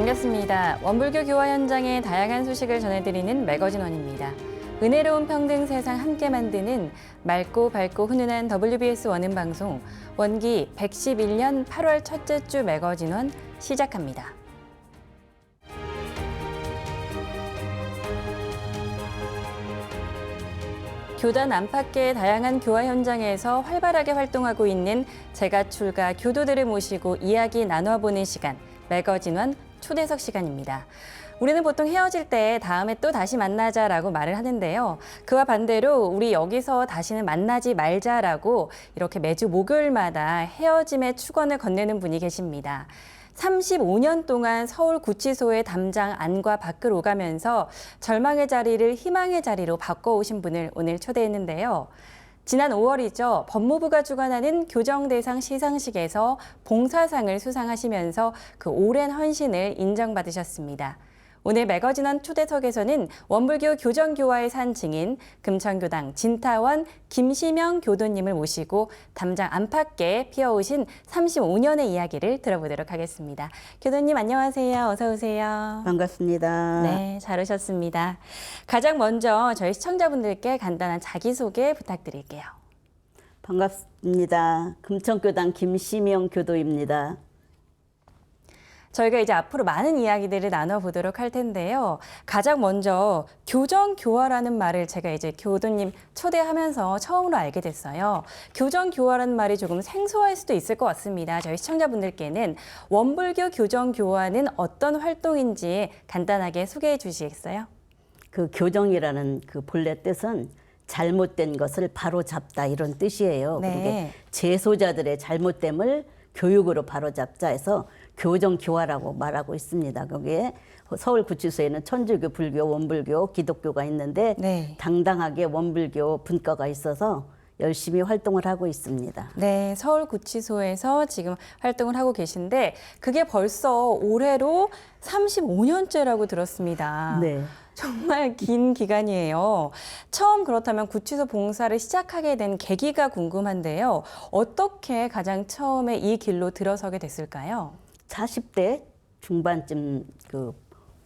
반갑습니다. 원불교 교화 현장의 다양한 소식을 전해드리는 매거진원입니다. 은혜로운 평등 세상 함께 만드는 맑고 밝고 훈훈한 WBS 원음 방송 원기 111년 8월 첫째 주 매거진원 시작합니다. 교단 안팎의 다양한 교화 현장에서 활발하게 활동하고 있는 재가출가 교도들을 모시고 이야기 나눠보는 시간, 매거진원 초대석 시간입니다. 우리는 보통 헤어질 때 다음에 또 다시 만나자라고 말을 하는데요. 그와 반대로 우리 여기서 다시는 만나지 말자라고 이렇게 매주 목요일마다 헤어짐의 축원을 건네는 분이 계십니다. 35년 동안 서울구치소의 담장 안과 밖을 오가면서 절망의 자리를 희망의 자리로 바꿔오신 분을 오늘 초대했는데요. 지난 5월이죠. 법무부가 주관하는 교정대상 시상식에서 봉사상을 수상하시면서 그 오랜 헌신을 인정받으셨습니다. 오늘 매거진원 초대석에서는 원불교 교정교화의 산 증인 금천교당 진타원 김시명 교도님을 모시고 담장 안팎에 피어오신 35년의 이야기를 들어보도록 하겠습니다. 교도님 안녕하세요. 어서 오세요. 반갑습니다. 네, 잘 오셨습니다. 가장 먼저 저희 시청자분들께 간단한 자기소개 부탁드릴게요. 반갑습니다. 금천교당 김시명 교도입니다. 저희가 이제 앞으로 많은 이야기들을 나눠보도록 할 텐데요. 가장 먼저 교정교화라는 말을 제가 이제 교도님 초대하면서 처음으로 알게 됐어요. 교정교화라는 말이 조금 생소할 수도 있을 것 같습니다. 저희 시청자분들께는 원불교 교정교화는 어떤 활동인지 간단하게 소개해 주시겠어요? 그 교정이라는 그 본래 뜻은 잘못된 것을 바로잡다 이런 뜻이에요. 네. 그게 재소자들의 잘못됨을 교육으로 바로잡자 해서 교정교화라고 말하고 있습니다. 거기에 서울구치소에는 천주교, 불교, 원불교, 기독교가 있는데 네. 당당하게 원불교 분과가 있어서 열심히 활동을 하고 있습니다. 네, 서울구치소에서 지금 활동을 하고 계신데 그게 벌써 올해로 35년째라고 들었습니다. 네. 정말 긴 기간이에요. 처음 그렇다면 구치소 봉사를 시작하게 된 계기가 궁금한데요. 어떻게 가장 처음에 이 길로 들어서게 됐을까요? 40대 중반쯤 그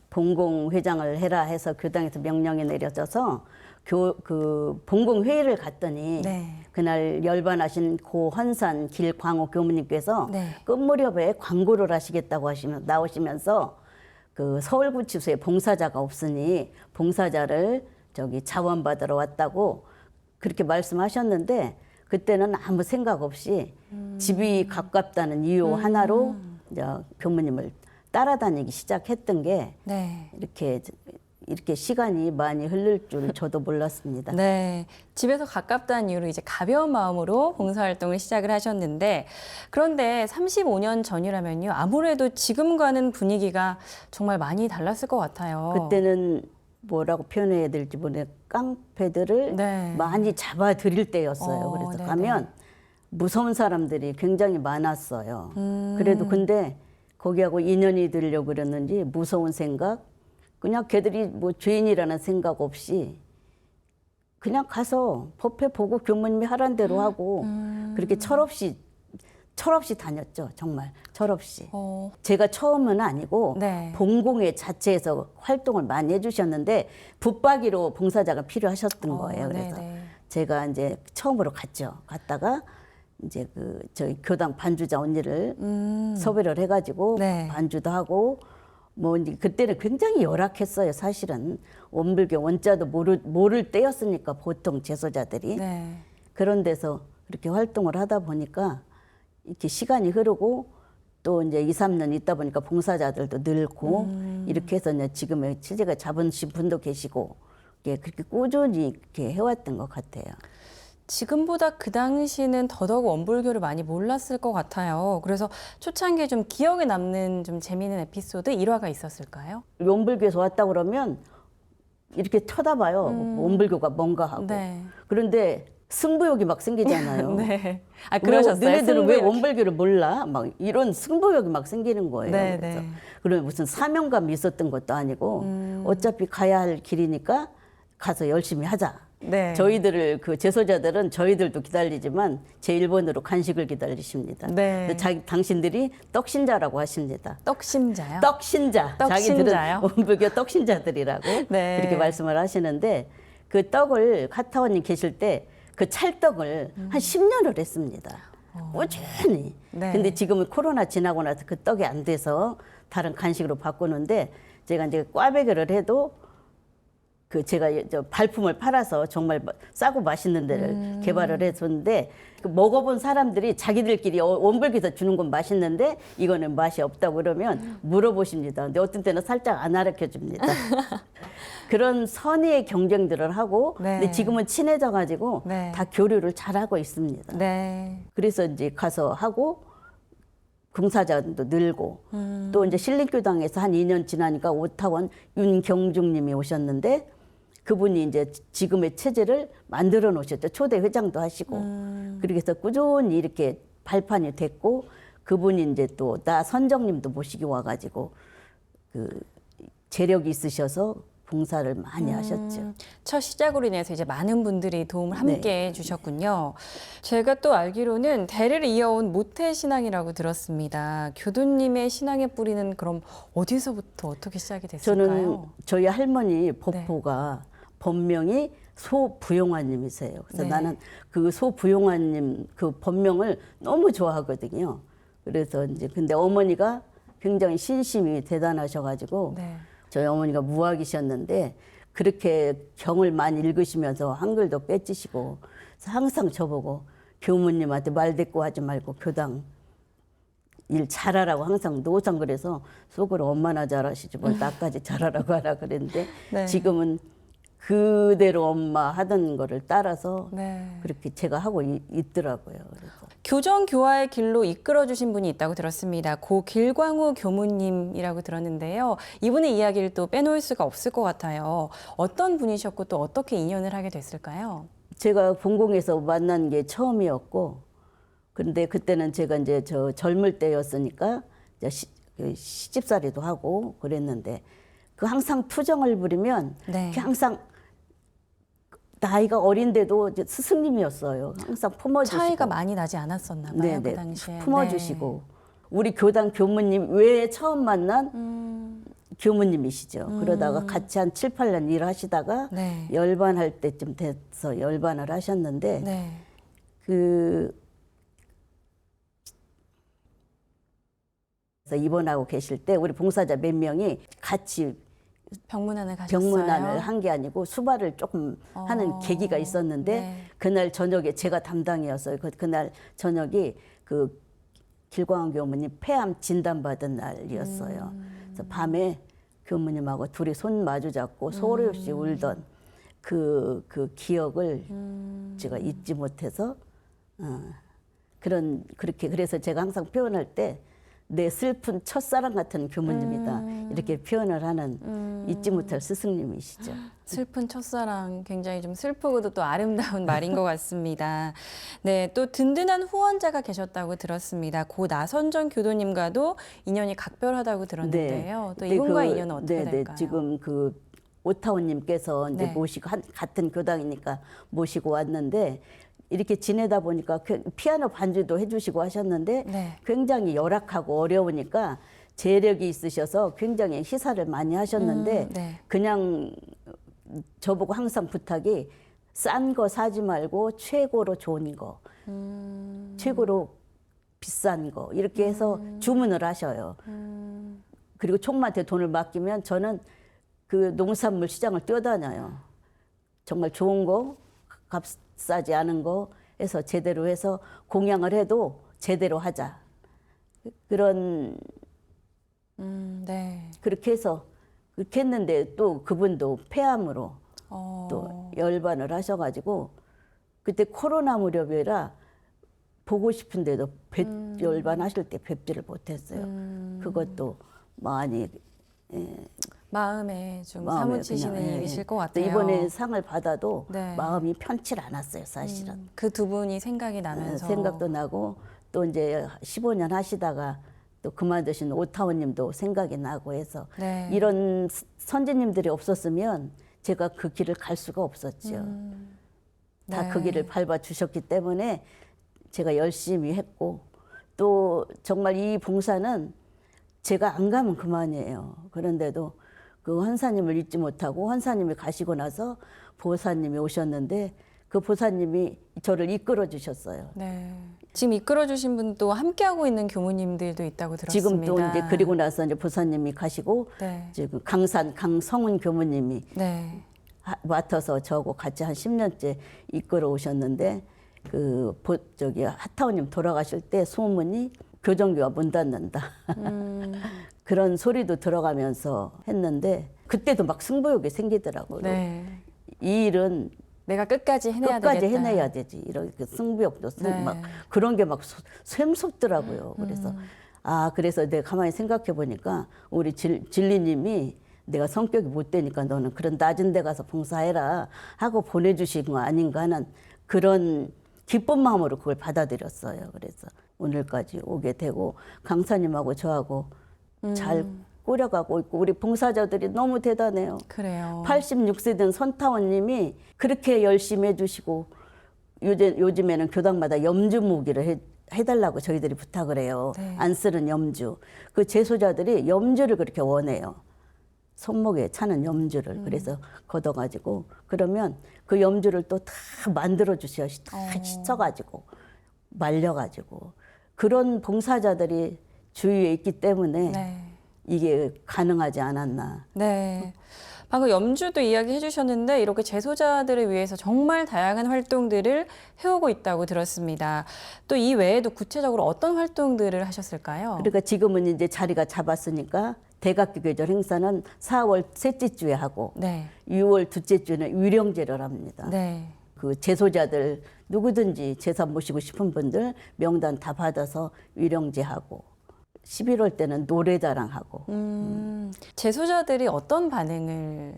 본공회장을 해라 해서 교당에서 명령이 내려져서 그 본공회의를 갔더니 네. 그날 열반하신 고 헌산 길광호 교무님께서 네. 끝무렵에 광고를 하시겠다고 나오시면서 그 서울구치소에 봉사자가 없으니 봉사자를 저기 자원받으러 왔다고 그렇게 말씀하셨는데 그때는 아무 생각 없이 집이 가깝다는 이유 하나로 이제 교무님을 따라다니기 시작했던 게 네. 이렇게 시간이 많이 흐를 줄 저도 몰랐습니다. 네. 집에서 가깝다는 이유로 이제 가벼운 마음으로 봉사활동을 시작을 하셨는데 그런데 35년 전이라면요. 아무래도 지금과는 분위기가 정말 많이 달랐을 것 같아요. 그때는 뭐라고 표현해야 될지 모르겠는데 깡패들을 네. 많이 잡아들일 때였어요. 그래서 네네. 가면 무서운 사람들이 굉장히 많았어요. 그래도 근데 거기하고 인연이 되려고 그랬는지 무서운 생각, 그냥 걔들이 뭐 죄인이라는 생각 없이 그냥 가서 법회 보고 교무님이 하란 대로 하고 그렇게 철없이 다녔죠. 정말 철없이. 제가 처음은 아니고 네. 본공회 자체에서 활동을 많이 해주셨는데 붙박이로 봉사자가 필요하셨던 거예요. 그래서 네네. 제가 이제 처음으로 갔죠. 갔다가 이제 저희 교당 반주자 언니를 섭외를 해가지고 네. 반주도 하고 뭐 이제 그때는 굉장히 열악했어요. 사실은 원불교 원자도 모를 때였으니까 보통 재소자들이 네. 그런 데서 그렇게 활동을 하다 보니까 이렇게 시간이 흐르고 또 이제 2, 3년 있다 보니까 봉사자들도 늘고 이렇게 해서 이제 지금의 체제가 잡으신 분도 계시고 그렇게 꾸준히 이렇게 해왔던 것 같아요. 지금보다 그 당시는 더더욱 원불교를 많이 몰랐을 것 같아요. 그래서 초창기에 좀 기억에 남는 좀 재미있는 에피소드 일화가 있었을까요? 원불교에서 왔다 그러면 이렇게 쳐다봐요. 원불교가 뭔가 하고. 네. 그런데 승부욕이 막 생기잖아요. 네. 아, 그러셨어요? 너네들은 왜 승부욕이. 원불교를 몰라? 막 이런 승부욕이 막 생기는 거예요. 네, 그래서 네. 그런 무슨 사명감이 있었던 것도 아니고 어차피 가야 할 길이니까 가서 열심히 하자. 네. 저희들을 그 제소자들은 저희들도 기다리지만 제 1번으로 간식을 기다리십니다. 네. 근데 당신들이 떡신자라고 하십니다. 떡심자요? 떡신자. 떡신자요? 자기들은 원불교 떡신자들이라고 네. 그렇게 말씀을 하시는데 그 떡을 카타원님 계실 때 그 찰떡을 한 10년을 했습니다. 꾸준히. 네. 근데 지금은 코로나 지나고 나서 그 떡이 안 돼서 다른 간식으로 바꾸는데 제가 이제 꽈배기를 해도 그 제가 저 발품을 팔아서 정말 싸고 맛있는 데를 개발을 해줬는데 그 먹어본 사람들이 자기들끼리 원불교에서 주는 건 맛있는데 이거는 맛이 없다고 그러면 물어보십니다. 근데 어떤 때는 살짝 안 알려 줍니다. 그런 선의의 경쟁들을 하고 네. 근데 지금은 친해져 가지고 네. 다 교류를 잘하고 있습니다. 네. 그래서 이제 가서 하고 봉사자도 늘고 또 이제 신림교당에서 한 2년 지나니까 오타원 윤경중님이 오셨는데 그분이 이제 지금의 체제를 만들어 놓으셨죠. 초대 회장도 하시고 그렇게 해서 꾸준히 이렇게 발판이 됐고 그분이 이제 또 나 선정님도 모시기 와가지고 그 재력이 있으셔서 봉사를 많이 하셨죠. 첫 시작으로 인해서 이제 많은 분들이 도움을 함께 네. 주셨군요. 제가 또 알기로는 대를 이어온 모태 신앙이라고 들었습니다. 교도님의 신앙의 뿌리는 그럼 어디서부터 어떻게 시작이 됐을까요? 저는 저희 할머니 법포가 본명이 소부용화님이세요. 그래서 네. 나는 그 소부용화님 그 본명을 너무 좋아하거든요. 그래서 이제 근데 어머니가 굉장히 신심이 대단하셔가지고 네. 저희 어머니가 무학이셨는데 그렇게 경을 많이 읽으시면서 한글도 빼찌시고 그래서 항상 저보고 교무님한테 말대꾸 하지 말고 교당 일 잘하라고 항상 노상 그래서 속으로 엄마나 잘하시지 뭘 나까지 잘하라고 하라 그랬는데 네. 지금은 그대로 엄마 하던 거를 따라서 네. 그렇게 제가 하고 있더라고요. 그래서 교정 교화의 길로 이끌어 주신 분이 있다고 들었습니다. 고 길광우 교무님이라고 들었는데요. 이분의 이야기를 또 빼놓을 수가 없을 것 같아요. 어떤 분이셨고 또 어떻게 인연을 하게 됐을까요? 제가 본공에서 만난 게 처음이었고 근데 그때는 제가 이제 저 젊을 때였으니까 이제 시집살이도 하고 그랬는데 그 항상 투정을 부리면 네. 그 항상 나이가 어린데도 이제 스승님이었어요. 항상 품어주시고 차이가 많이 나지 않았었나 봐요. 네네. 그 당시에. 품어주시고 우리 교당 교무님 외에 처음 만난 교무님이시죠. 그러다가 같이 한 7, 8년 일하시다가 네. 열반할 때쯤 돼서 열반을 하셨는데 네. 그 그래서 입원하고 계실 때 우리 봉사자 몇 명이 같이 병문안을 가셨어요. 병문안을 한 게 아니고 수발을 조금 하는 계기가 있었는데 네. 그날 저녁에 제가 담당이었어요. 그날 저녁이 그 길광원 교무님 폐암 진단받은 날이었어요. 그래서 밤에 교무님하고 둘이 손 마주 잡고 소리 없이 울던 그 기억을 제가 잊지 못해서 그렇게 그래서 제가 항상 표현할 때 내 슬픈 첫사랑 같은 교무님이다 이렇게 표현을 하는 잊지 못할 스승님이시죠. 슬픈 첫사랑 굉장히 좀 슬프고도 또 아름다운 말인 것 같습니다. 네, 또 든든한 후원자가 계셨다고 들었습니다. 고 나선정 교도님과도 인연이 각별하다고 들었는데요. 또 네, 이분과의 인연은 어떻게 네네, 될까요? 지금 그 오타원님께서 이제 네. 모시고 같은 교당이니까 모시고 왔는데 이렇게 지내다 보니까 피아노 반주도 해주시고 하셨는데 네. 굉장히 열악하고 어려우니까 재력이 있으셔서 굉장히 희사를 많이 하셨는데 네. 그냥 저보고 항상 부탁이 싼 거 사지 말고 최고로 좋은 거, 최고로 비싼 거 이렇게 해서 주문을 하셔요. 그리고 총무한테 돈을 맡기면 저는 그 농산물 시장을 뛰어다녀요. 정말 좋은 거, 값싸지 않은 거 해서 제대로 해서 공양을 해도 제대로 하자. 그런 네. 그렇게 해서 그렇게 했는데 또 그분도 폐암으로 어, 또 열반을 하셔가지고 그때 코로나 무렵이라 보고 싶은데도 열반 하실 때 뵙지를 못했어요. 그것도 많이 마음에 좀 마음에 사무치시는 그냥, 일이실 것 또 같아요. 이번에 상을 받아도 네. 마음이 편치 않았어요, 사실은. 그 두 분이 생각이 나면서 생각도 나고 또 이제 15년 하시다가 또 그만두신 오타원님도 생각이 나고 해서 네. 이런 선지님들이 없었으면 제가 그 길을 갈 수가 없었죠. 다 네. 그 길을 밟아 주셨기 때문에 제가 열심히 했고 또 정말 이 봉사는 제가 안 가면 그만이에요. 그런데도 그 헌사님을 잊지 못하고 헌사님이 가시고 나서 보사님이 오셨는데 그 보사님이 저를 이끌어 주셨어요. 네. 지금 이끌어 주신 분도 함께하고 있는 교무님들도 있다고 들었습니다. 지금 또 이제 그리고 나서 이제 보사님이 가시고 네. 지금 강산 강성훈 교무님이 네. 맡아서 저하고 같이 한 10년째 이끌어 오셨는데 저기 하타오님 돌아가실 때 소문이 교정교가 문 닫는다. 그런 소리도 들어가면서 했는데 그때도 막 승부욕이 생기더라고요. 네. 이 일은 내가 끝까지 해내야 끝까지 되겠다. 해내야 되지. 이렇게 승부욕도 네. 막 그런 게 막 샘솟더라고요. 그래서 그래서 내가 가만히 생각해 보니까 우리 진리님이 내가 성격이 못 되니까 너는 그런 낮은 데 가서 봉사해라 하고 보내주신 거 아닌가 하는 그런 기쁜 마음으로 그걸 받아들였어요. 그래서 오늘까지 오게 되고 강사님하고 저하고 잘 꾸려가고 있고 우리 봉사자들이 너무 대단해요. 그래요. 86세 된 선타원님이 그렇게 열심히 해주시고 요즘에는 교당마다 염주 모기를 해달라고 저희들이 부탁을 해요. 네. 안 쓰는 염주. 그 제소자들이 염주를 그렇게 원해요. 손목에 차는 염주를 그래서 걷어가지고 그러면 그 염주를 또 다 만들어 주셔 다 씻어가지고 말려가지고 그런 봉사자들이 주위에 있기 때문에 네. 이게 가능하지 않았나. 네. 방금 염주도 이야기해 주셨는데 이렇게 재소자들을 위해서 정말 다양한 활동들을 해오고 있다고 들었습니다. 또 이 외에도 구체적으로 어떤 활동들을 하셨을까요? 그러니까 지금은 이제 자리가 잡았으니까 대각기 계절 행사는 4월 셋째 주에 하고 네. 6월 둘째 주에는 위령제를 합니다. 네. 그 제소자들 누구든지 제사 모시고 싶은 분들 명단 다 받아서 위령제하고 11월 때는 노래자랑하고 재소자들이 어떤 반응을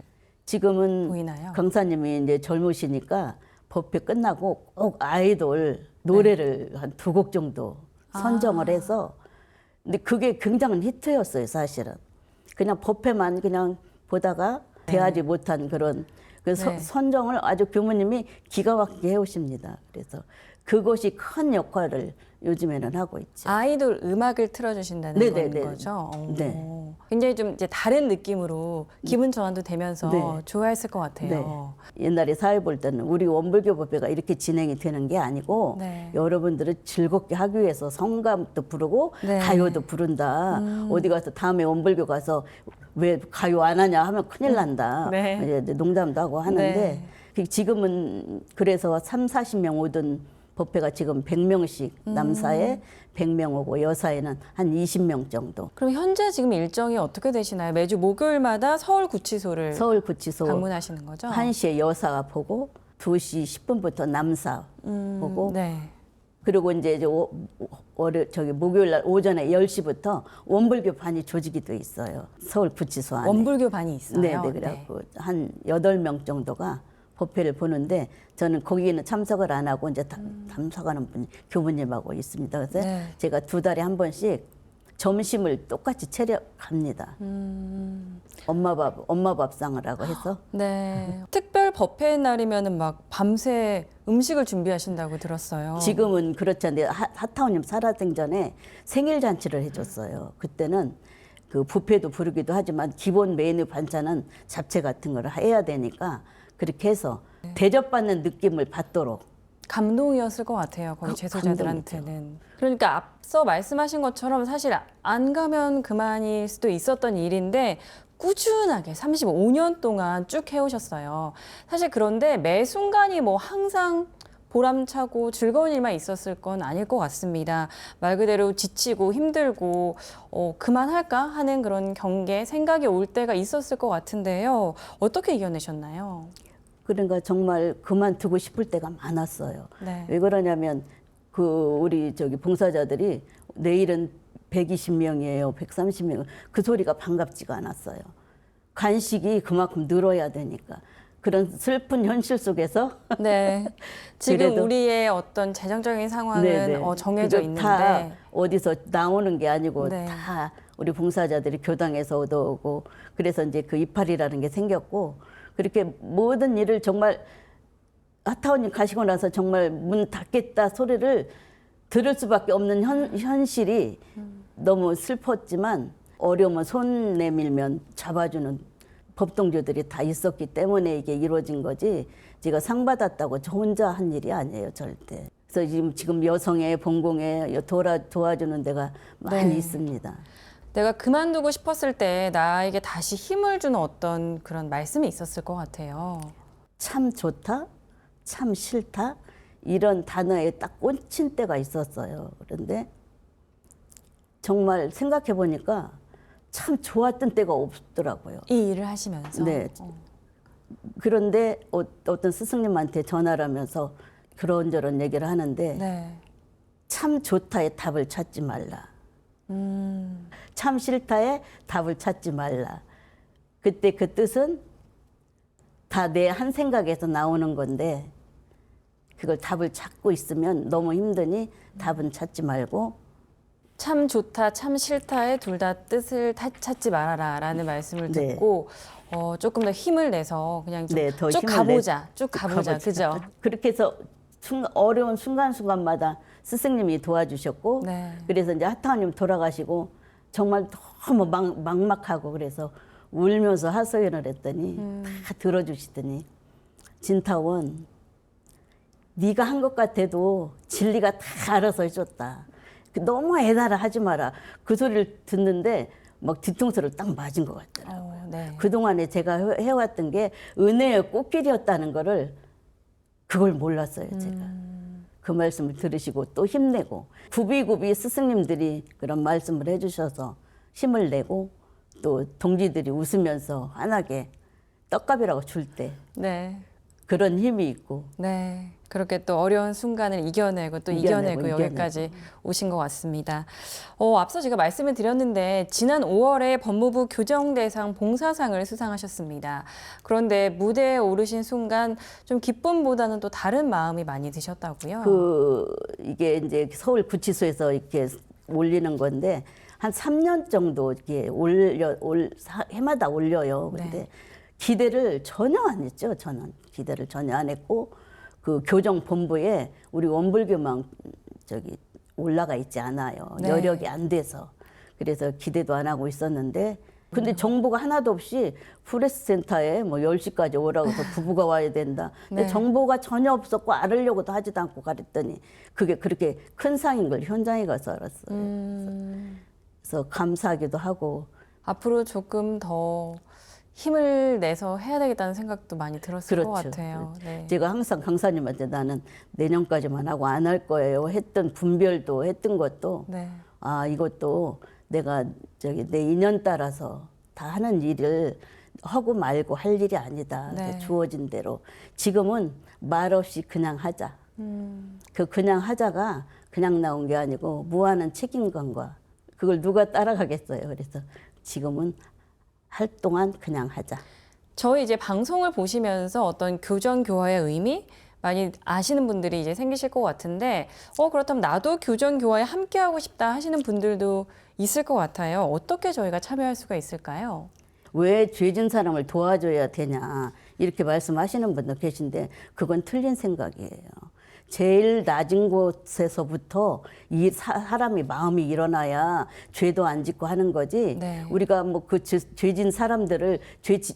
지금은 보이나요? 강사님이 이제 젊으시니까 법회 끝나고 꼭 아이돌 노래를 한 2곡 정도 선정을 해서 근데 그게 굉장한 히트였어요, 사실은. 그냥 법회만 그냥 보다가 대하지 못한 그런 네. 선정을 아주 교무님이 기가 막히게 해오십니다. 그래서 그것이 큰 역할을 요즘에는 하고 있죠. 아이돌 음악을 틀어주신다는 네네네. 거죠? 네. 굉장히 좀 이제 다른 느낌으로 기분 전환도 되면서 네. 좋아했을 것 같아요. 옛날에 사회 볼 때는 우리 원불교 법회가 이렇게 진행이 되는 게 아니고 네. 여러분들을 즐겁게 하기 위해서 성감도 부르고 네. 가요도 부른다. 어디 가서 다음에 원불교 가서 왜 가요 안 하냐 하면 큰일 난다. 네. 이제 농담도 하고 하는데 지금은 그래서 3, 40명 오던 법회가 지금 100명씩 남사에 100명 오고 여사에는 한 20명 정도. 그럼 현재 지금 일정이 어떻게 되시나요? 매주 목요일마다 서울구치소를 서울구치소 방문하시는 거죠? 1시에 여사 보고 2시 10분부터 남사 보고 네. 그리고 이제 저기 목요일 날 오전에 10시부터 원불교 반이 조직이 돼 있어요. 서울구치소 안에. 원불교 반이 있어요. 네, 그래갖고 한 8명 정도가 법회를 보는데 저는 거기는 참석을 안 하고 이제 참석하는 분 교무님하고 있습니다. 그래서 네. 제가 2달에 한 번씩 점심을 똑같이 차려 갑니다. 엄마 밥상을 하고 해서 네. 특별 법회 날이면은 막 밤새 음식을 준비하신다고 들었어요. 지금은 그렇지 않은데 하타오님 살아생 전에 생일 잔치를 해줬어요. 그때는 그 뷔페도 부르기도 하지만 기본 메뉴 반찬은 잡채 같은 걸 해야 되니까 그렇게 해서 대접받는 느낌을 받도록 감동이었을 것 같아요. 거기 재소자들한테는. 그러니까 앞서 말씀하신 것처럼 사실 안 가면 그만일 수도 있었던 일인데 꾸준하게 35년 동안 쭉 해오셨어요. 사실 그런데 매 순간이 뭐 항상 보람차고 즐거운 일만 있었을 건 아닐 것 같습니다. 말 그대로 지치고 힘들고 그만할까 하는 그런 경계, 생각이 올 때가 있었을 것 같은데요. 어떻게 이겨내셨나요? 그러니까 정말 그만두고 싶을 때가 많았어요. 네. 왜 그러냐면 그 우리 저기 봉사자들이 내일은 120명이에요, 130명. 그 소리가 반갑지가 않았어요. 간식이 그만큼 늘어야 되니까. 그런 슬픈 현실 속에서 네. 지금 그래도- 우리의 어떤 재정적인 상황은 네네. 정해져 그거 다 있는데 어디서 나오는 게 아니고 네. 다 우리 봉사자들이 교당에서 얻어오고 그래서 이제 그 이파리라는 게 생겼고 그렇게 모든 일을 정말 하타원님 가시고 나서 정말 문 닫겠다 소리를 들을 수밖에 없는 현실이 너무 슬펐지만 어려우면 손 내밀면 잡아주는 법동주들이 다 있었기 때문에 이게 이루어진 거지 제가 상 받았다고 저 혼자 한 일이 아니에요 절대. 그래서 지금 여성의 봉공에 도와주는 데가 많이 네. 있습니다. 내가 그만두고 싶었을 때 나에게 다시 힘을 주는 어떤 그런 말씀이 있었을 것 같아요. 참 좋다, 참 싫다 이런 단어에 딱 꽂힌 때가 있었어요. 그런데 정말 생각해 보니까 참 좋았던 때가 없더라고요. 이 일을 하시면서. 네. 그런데 어떤 스승님한테 전화를 하면서 그런저런 얘기를 하는데 네. 참 좋다의 답을 찾지 말라. 참 싫다의 답을 찾지 말라. 그때 그 뜻은 다 내 한 생각에서 나오는 건데 그걸 답을 찾고 있으면 너무 힘드니 답은 찾지 말고 참 좋다, 참 싫다의 둘 다 뜻을 찾지 말아라라는 말씀을 네. 듣고 조금 더 힘을 내서 그냥 좀 네, 더 쭉 힘을 가보자, 쭉 가보자, 그죠? 그렇게 해서 어려운 순간순간마다 스승님이 도와주셨고 네. 그래서 이제 하타님 돌아가시고 정말 너무 막막하고 그래서 울면서 하소연을 했더니 다 들어주시더니 진타원 네가 한 것 같아도 진리가 다 알아서 해줬다. 너무 애달아 하지 마라. 그 소리를 듣는데 막 뒤통수를 딱 맞은 것 같더라고요. 네. 그동안에 제가 해왔던 게 은혜의 꽃길이었다는 거를 그걸 몰랐어요, 제가. 그 말씀을 들으시고 또 힘내고 굽이굽이 스승님들이 그런 말씀을 해주셔서 힘을 내고 또 동지들이 웃으면서 환하게 떡값이라고 줄 때 네. 그런 힘이 있고 네. 그렇게 또 어려운 순간을 이겨내고 또 이겨내고 여기까지 오신 것 같습니다. 앞서 제가 말씀을 드렸는데 지난 5월에 법무부 교정대상 봉사상을 수상하셨습니다. 그런데 무대에 오르신 순간 좀 기쁨보다는 또 다른 마음이 많이 드셨다고요? 이게 이제 서울 구치소에서 이렇게 올리는 건데 한 3년 정도 이렇게 해마다 올려요. 근데 네. 기대를 전혀 안 했죠. 저는 기대를 전혀 안 했고 그 교정본부에 우리 원불교만 올라가 있지 않아요. 네. 여력이 안 돼서 그래서 기대도 안 하고 있었는데 근데 정보가 하나도 없이 프레스센터에 뭐 10시까지 오라고 해서 부부가 와야 된다. 근데 네. 정보가 전혀 없었고 알으려고도 하지도 않고 가랬더니 그게 그렇게 큰 상인 걸 현장에 가서 알았어요. 그래서 감사하기도 하고 앞으로 조금 더 힘을 내서 해야 되겠다는 생각도 많이 들었을 것 같아요. 네. 제가 항상 강사님한테 나는 내년까지만 하고 안 할 거예요. 했던 분별도 했던 것도 네. 아 이것도 내가 내 인연 따라서 다 하는 일을 하고 말고 할 일이 아니다. 네. 주어진 대로 지금은 말 없이 그냥 하자. 그 그냥 하자가 그냥 나온 게 아니고 무한한 책임감과 그걸 누가 따라가겠어요. 그래서 지금은 할 동안 그냥 하자. 저희 이제 방송을 보시면서 어떤 교정 교화의 의미 많이 아시는 분들이 이제 생기실 것 같은데 그렇다면 나도 교정 교화에 함께 하고 싶다 하시는 분들도 있을 것 같아요. 어떻게 저희가 참여할 수가 있을까요? 왜 죄진 사람을 도와줘야 되냐 이렇게 말씀하시는 분도 계신데 그건 틀린 생각이에요. 제일 낮은 곳에서부터 이 사람이 마음이 일어나야 죄도 안 짓고 하는 거지. 네. 우리가 뭐 그 죄진 사람들을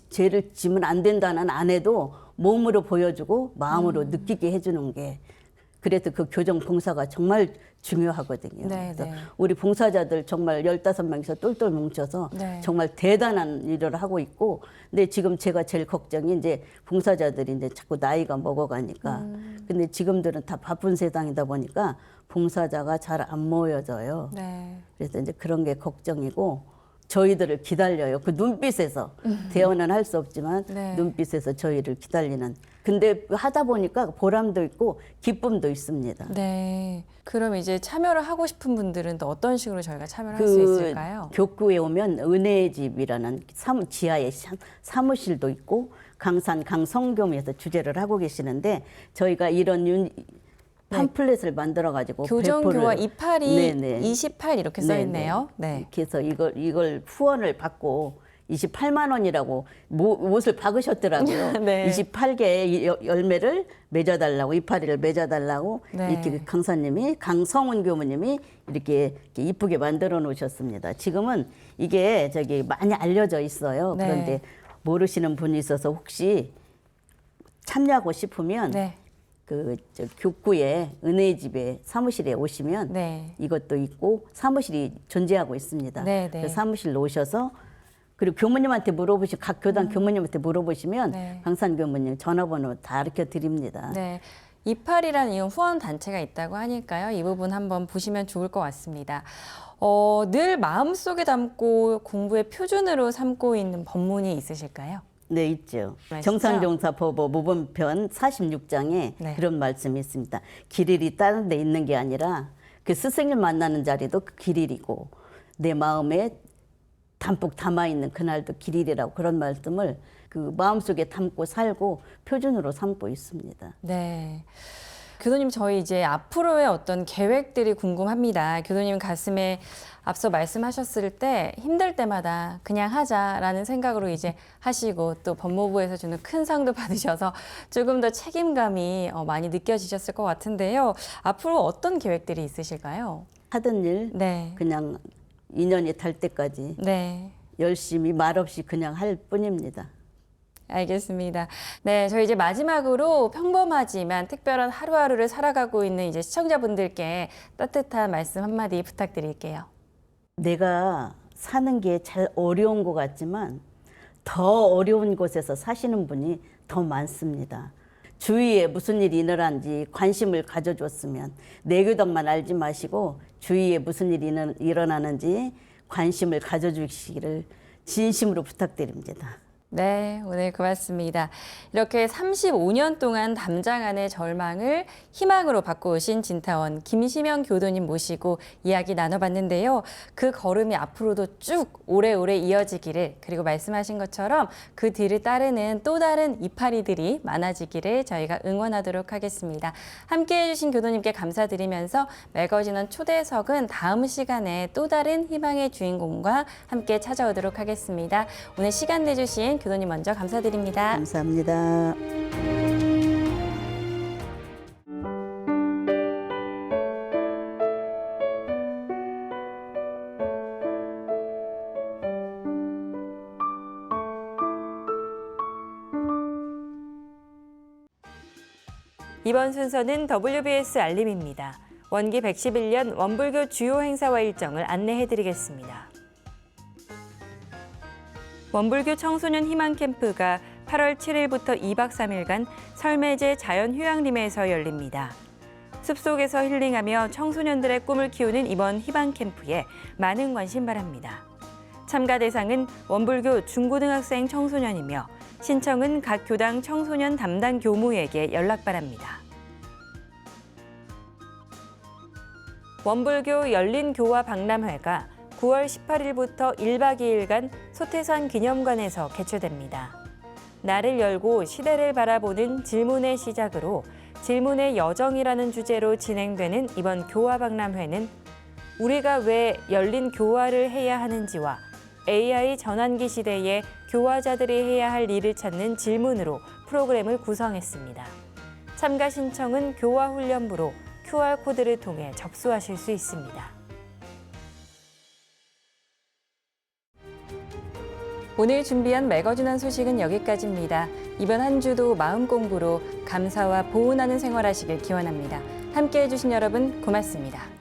죄를 지면 안 된다는 안 해도 몸으로 보여주고 마음으로 느끼게 해주는 게 그래서 그 교정 봉사가 정말 중요하거든요. 네, 그래서 네. 우리 봉사자들 정말 15명이서 똘똘 뭉쳐서 네. 정말 대단한 일을 하고 있고 근데 지금 제가 제일 걱정이 이제 봉사자들이 이제 자꾸 나이가 먹어가니까 근데 지금들은 다 바쁜 세상이다 보니까 봉사자가 잘 안 모여져요. 네. 그래서 이제 그런 게 걱정이고 저희들을 기다려요. 그 눈빛에서 대언은 할 수 없지만 네. 눈빛에서 저희를 기다리는. 근데 하다 보니까 보람도 있고 기쁨도 있습니다. 네. 그럼 이제 참여를 하고 싶은 분들은 또 어떤 식으로 저희가 참여를 할 수 있을까요? 교구에 오면 은혜의 집이라는 지하에 사무실도 있고 강산 강성교에서 주재를 하고 계시는데 저희가 이런 팜플렛을 만들어 가지고 교정교화 282, 네네. 28 이렇게 써 있네요. 네. 그래서 이걸 후원을 받고 28만 원이라고 옷을 박으셨더라고요. 네. 28개의 열매를 맺어달라고, 이파리를 맺어달라고 네. 이렇게 강사님이, 강성훈 교무님이 이렇게 이쁘게 만들어 놓으셨습니다. 지금은 이게 저기 많이 알려져 있어요. 네. 그런데 모르시는 분이 있어서 혹시 참여하고 싶으면 네. 저 교구에 은혜의 집에 사무실에 오시면 네. 이것도 있고 사무실이 존재하고 있습니다. 네, 네. 그래서 사무실로 오셔서 그리고 교무님한테 각 교단 교무님한테 물어보시면 네. 강산 교무님 전화번호 다 알려 드립니다. 네. 이팔이라는 이 후원 단체가 있다고 하니까요. 이 부분 한번 보시면 좋을 것 같습니다. 늘 마음속에 담고 공부의 표준으로 삼고 있는 법문이 있으실까요? 네, 있죠. 아시죠? 정산종사법어 모범편 46장에 네. 그런 말씀이 있습니다. 길일이 다른 데 있는 게 아니라 그 스승님 만나는 자리도 그 길일이고 내 마음에 담뿍 담아있는 그날도 길일이라고 그런 말씀을 그 마음속에 담고 살고 표준으로 삼고 있습니다. 네. 교도님, 저희 이제 앞으로의 어떤 계획들이 궁금합니다. 교도님 가슴에 앞서 말씀하셨을 때 힘들 때마다 그냥 하자라는 생각으로 이제 하시고 또 법무부에서 주는 큰 상도 받으셔서 조금 더 책임감이 많이 느껴지셨을 것 같은데요. 앞으로 어떤 계획들이 있으실까요? 하던 일 네. 그냥 인연이 달 때까지 네. 열심히 말없이 그냥 할 뿐입니다. 알겠습니다. 네, 저희 이제 마지막으로 평범하지만 특별한 하루하루를 살아가고 있는 이제 시청자분들께 따뜻한 말씀 한마디 부탁드릴게요. 내가 사는 게 잘 어려운 것 같지만 더 어려운 곳에서 사시는 분이 더 많습니다. 주위에 무슨 일이 일어난지 관심을 가져줬으면 내 교단만 알지 마시고 주위에 무슨 일이 일어나는지 관심을 가져주시기를 진심으로 부탁드립니다. 네, 오늘 고맙습니다. 이렇게 35년 동안 담장안의 절망을 희망으로 바꿔오신 진타원 김시명 교도님 모시고 이야기 나눠봤는데요. 그 걸음이 앞으로도 쭉 오래오래 이어지기를, 그리고 말씀하신 것처럼 그 뒤를 따르는 또 다른 이파리들이 많아지기를 저희가 응원하도록 하겠습니다. 함께해 주신 교도님께 감사드리면서 매거진원 초대석은 다음 시간에 또 다른 희망의 주인공과 함께 찾아오도록 하겠습니다. 오늘 시간 내주신 교도님 먼저 감사드립니다. 감사합니다. 이번 순서는 WBS 알림입니다. 원기 111년 원불교 주요 행사와 일정을 안내해드리겠습니다. 원불교 청소년 희망 캠프가 8월 7일부터 2박 3일간 설매제 자연휴양림에서 열립니다. 숲속에서 힐링하며 청소년들의 꿈을 키우는 이번 희망 캠프에 많은 관심 바랍니다. 참가 대상은 원불교 중고등학생 청소년이며 신청은 각 교당 청소년 담당 교무에게 연락 바랍니다. 원불교 열린교화 박람회가 9월 18일부터 1박 2일간 소태산 기념관에서 개최됩니다. 날을 열고 시대를 바라보는 질문의 시작으로 질문의 여정이라는 주제로 진행되는 이번 교화 박람회는 우리가 왜 열린 교화를 해야 하는지와 AI 전환기 시대에 교화자들이 해야 할 일을 찾는 질문으로 프로그램을 구성했습니다. 참가 신청은 교화훈련부로 QR코드를 통해 접수하실 수 있습니다. 오늘 준비한 매거진원 소식은 여기까지입니다. 이번 한 주도 마음 공부로 감사와 보온하는 생활하시길 기원합니다. 함께해 주신 여러분 고맙습니다.